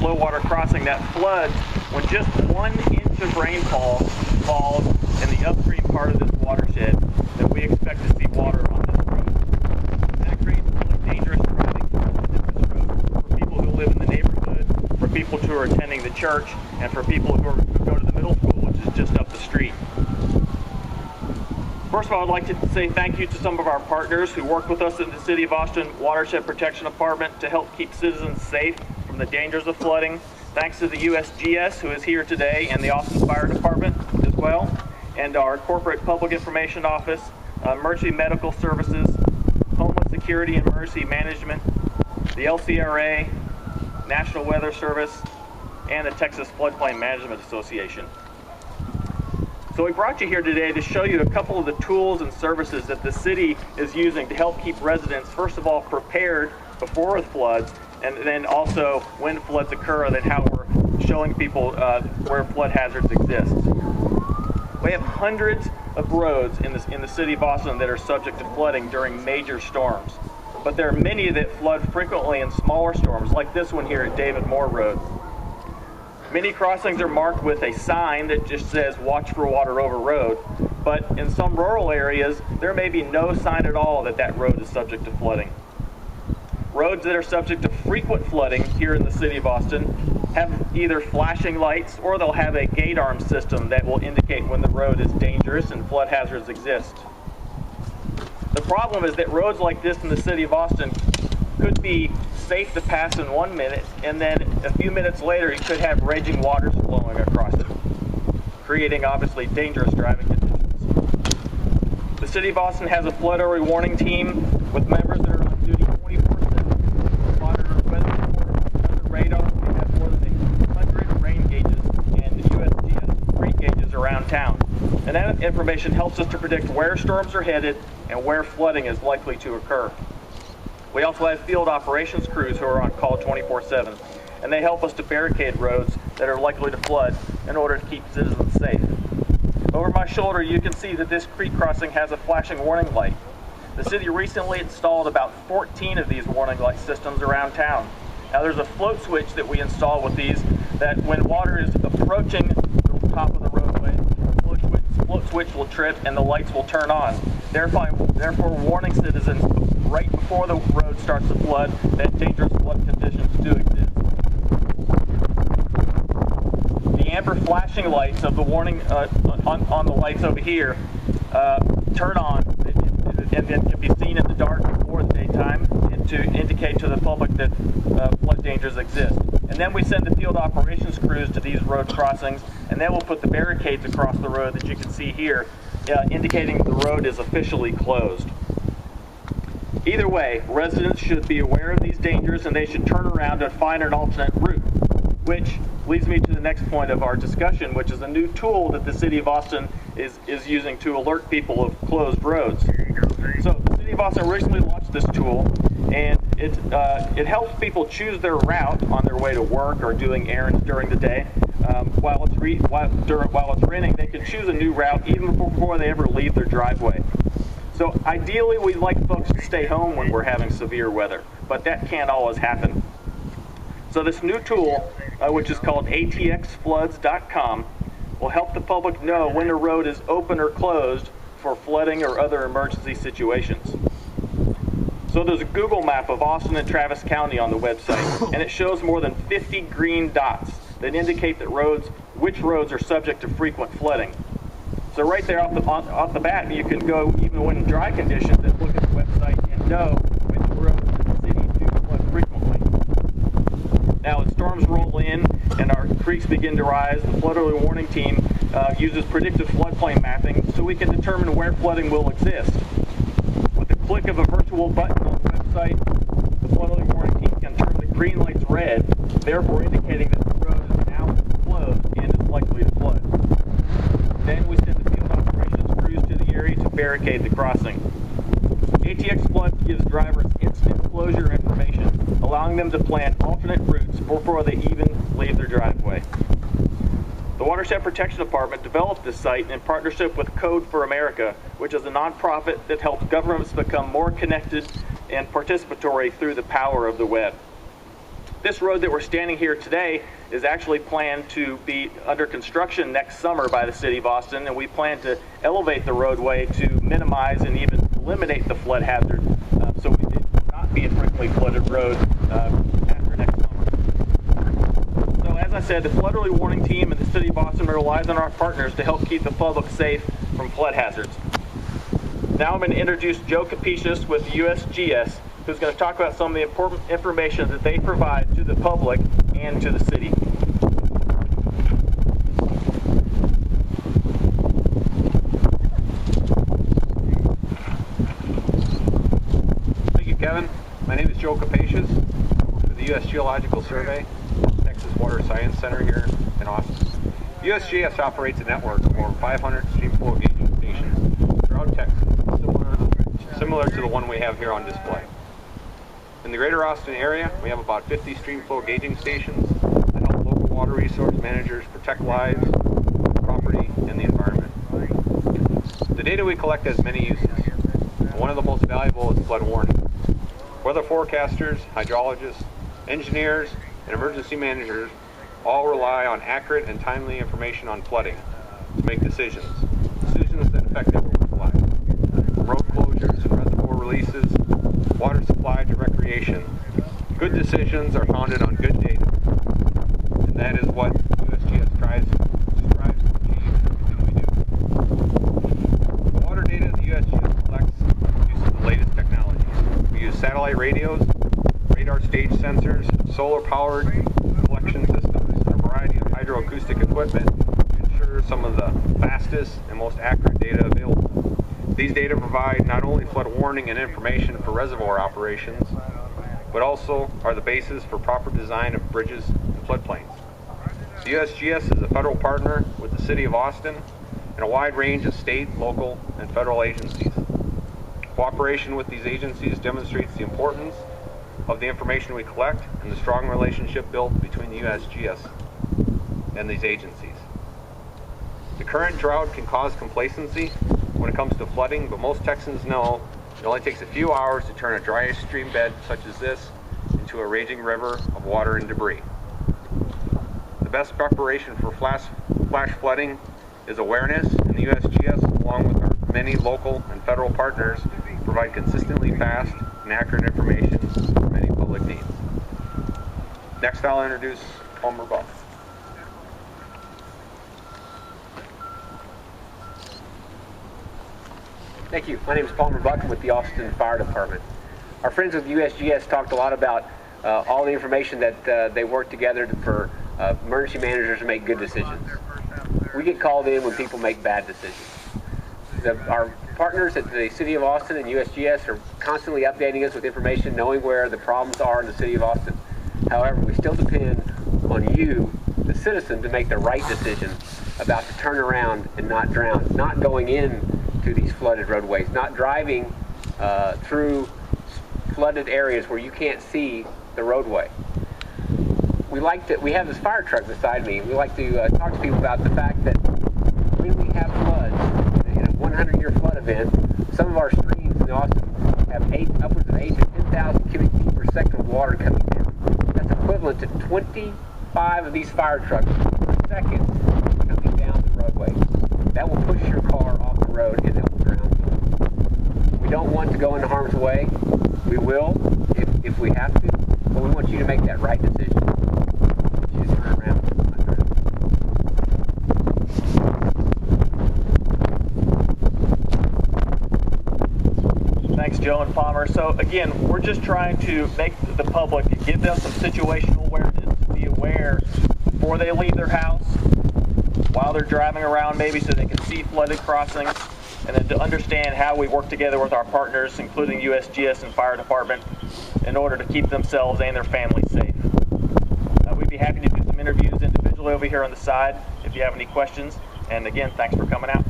slow water crossing that floods when just 1 inch of rainfall falls in the upstream part of this watershed, that we expect to see water on this road. And that creates really dangerous driving on this road for people who live in the neighborhood, for people who are attending the church, and for people who go to the middle school, which is just up the street. First of all, I'd like to say thank you to some of our partners who work with us in the City of Austin Watershed Protection Department to help keep citizens safe from the dangers of flooding. Thanks to the USGS, who is here today, and the Austin Fire Department as well, and our Corporate Public Information Office, Emergency Medical Services, Homeland Security and Emergency Management, the LCRA, National Weather Service, and the Texas Floodplain Management Association. So we brought you here today to show you a couple of the tools and services that the city is using to help keep residents, first of all, prepared before the floods, and then also when floods occur, and then how we're showing people where flood hazards exist. We have hundreds of roads in the city of Austin that are subject to flooding during major storms, but there are many that flood frequently in smaller storms, like this one here at David Moore Road. Many crossings are marked with a sign that just says "Watch for Water Over Road," but in some rural areas, there may be no sign at all that that road is subject to flooding. Roads that are subject to frequent flooding here in the city of Austin have either flashing lights, or they'll have a gate arm system that will indicate when the road is dangerous and flood hazards exist. The problem is that roads like this in the city of Austin could be safe to pass in 1 minute, and then a few minutes later you could have raging waters flowing across it, creating obviously dangerous driving conditions. The City of Austin has a flood early warning team with members that are on duty 24/7, monitor weather reports on the radar. We have more than 100 rain gauges and USGS creek gauges around town. And that information helps us to predict where storms are headed and where flooding is likely to occur. We also have field operations crews who are on call 24/7, and they help us to barricade roads that are likely to flood in order to keep citizens safe. Over my shoulder, you can see that this creek crossing has a flashing warning light. The city recently installed about 14 of these warning light systems around town. Now there's a float switch that we install with these that when water is approaching the top of the roadway, the float switch will trip and the lights will turn on, therefore warning citizens right before the road starts to flood that dangerous flood conditions do exist. The amber flashing lights of the warning on the lights over here turn on and then can be seen in the dark before the daytime to indicate to the public that flood dangers exist. And then we send the field operations crews to these road crossings, and then we'll put the barricades across the road that you can see here, indicating the road is officially closed. Either way, residents should be aware of these dangers, and they should turn around and find an alternate route, which leads me to the next point of our discussion, which is a new tool that the City of Austin is using to alert people of closed roads. So the City of Austin recently launched this tool, and it helps people choose their route on their way to work or doing errands during the day. While it's raining, they can choose a new route even before they ever leave their driveway. So ideally, we'd like folks to stay home when we're having severe weather, but that can't always happen. So this new tool, which is called atxfloods.com, will help the public know when a road is open or closed for flooding or other emergency situations. So there's a Google map of Austin and Travis County on the website, and it shows more than 50 green dots that indicate that which roads are subject to frequent flooding. So right there off the bat, you can go, even when in dry conditions, and look at the website and know which roads in the city do flood frequently. Now, as storms roll in and our creeks begin to rise, the flood early warning team uses predictive floodplain mapping so we can determine where flooding will exist. With the click of a virtual button on the website, the flood early warning team can turn the green lights red, therefore indicating that the road is now closed and is likely to flood. Then we send the field operations crews to the area to barricade the crossing. ATX Flood gives drivers instant closure information, allowing them to plan alternate routes before they even leave their driveway. The Watershed Protection Department developed this site in partnership with Code for America, which is a nonprofit that helps governments become more connected and participatory through the power of the web. This road that we're standing here today is actually planned to be under construction next summer by the City of Austin, and we plan to elevate the roadway to minimize and even eliminate the flood hazard, so it will not be a frequently flooded road after next summer. So as I said, the flood early warning team and the City of Austin relies on our partners to help keep the public safe from flood hazards. Now I'm going to introduce Joe Capicius with USGS, who's going to talk about some of the important information that they provide to the public and to the city. Thank you, Kevin. My name is Joe Capicius. I work for the U.S. Geological Survey, Texas Water Science Center here in Austin. USGS operates a network of over 500 stream flow gauging stations throughout Texas, similar to the one we have here on display. In the greater Austin area, we have about 50 stream flow gauging stations that help local water resource managers protect lives, property, and the environment. The data we collect has many uses. One of the most valuable is flood warning. Weather forecasters, hydrologists, engineers, and emergency managers all rely on accurate and timely information on flooding to make decisions that affect everyone's lives. From road closures and reservoir releases, water supply to recreation. Good decisions are founded on good data, and that is what USGS strives to achieve in everything we do. The water data the USGS collects uses the latest technologies. We use satellite radios, radar stage sensors, solar-powered collection systems, and a variety of hydroacoustic equipment to ensure some of the fastest and most accurate data available. These data provide not only flood warning and information for reservoir operations, but also are the basis for proper design of bridges and floodplains. The USGS is a federal partner with the City of Austin and a wide range of state, local, and federal agencies. Cooperation with these agencies demonstrates the importance of the information we collect and the strong relationship built between the USGS and these agencies. The current drought can cause complacency when it comes to flooding, but most Texans know it only takes a few hours to turn a dry stream bed such as this into a raging river of water and debris. The best preparation for flash flooding is awareness, and the USGS, along with our many local and federal partners, provide consistently fast and accurate information for many public needs. Next, I'll introduce Palmer Buck. Thank you. My name is Palmer Buck with the Austin Fire Department. Our friends with USGS talked a lot about all the information that they work together for emergency managers to make good decisions. We get called in when people make bad decisions. Our partners at the City of Austin and USGS are constantly updating us with information, knowing where the problems are in the City of Austin. However, we still depend on you, the citizen, to make the right decision about to turn around and not drown, not going in to these flooded roadways, not driving through flooded areas where you can't see the roadway. We have this fire truck beside me. We like to talk to people about the fact that when we have floods, in a 100-year flood event, some of our streams in Austin have upwards of 8 to 10,000 cubic feet per second of water coming down. That's equivalent to 25 of these fire trucks per second coming down the roadway. That will push your car off the road and it will drown you. We don't want to go into harm's way. We will if we have to, but we want you to make that right decision. We want you to turn around and not drown. Thanks, Joe and Palmer. So again, we're just trying to make the public, give them some situational awareness, to be aware before they leave their house, while they're driving around maybe, so they can see flooded crossings, and then to understand how we work together with our partners, including USGS and Fire Department, in order to keep themselves and their families safe. We'd be happy to do some interviews individually over here on the side if you have any questions. And again, thanks for coming out.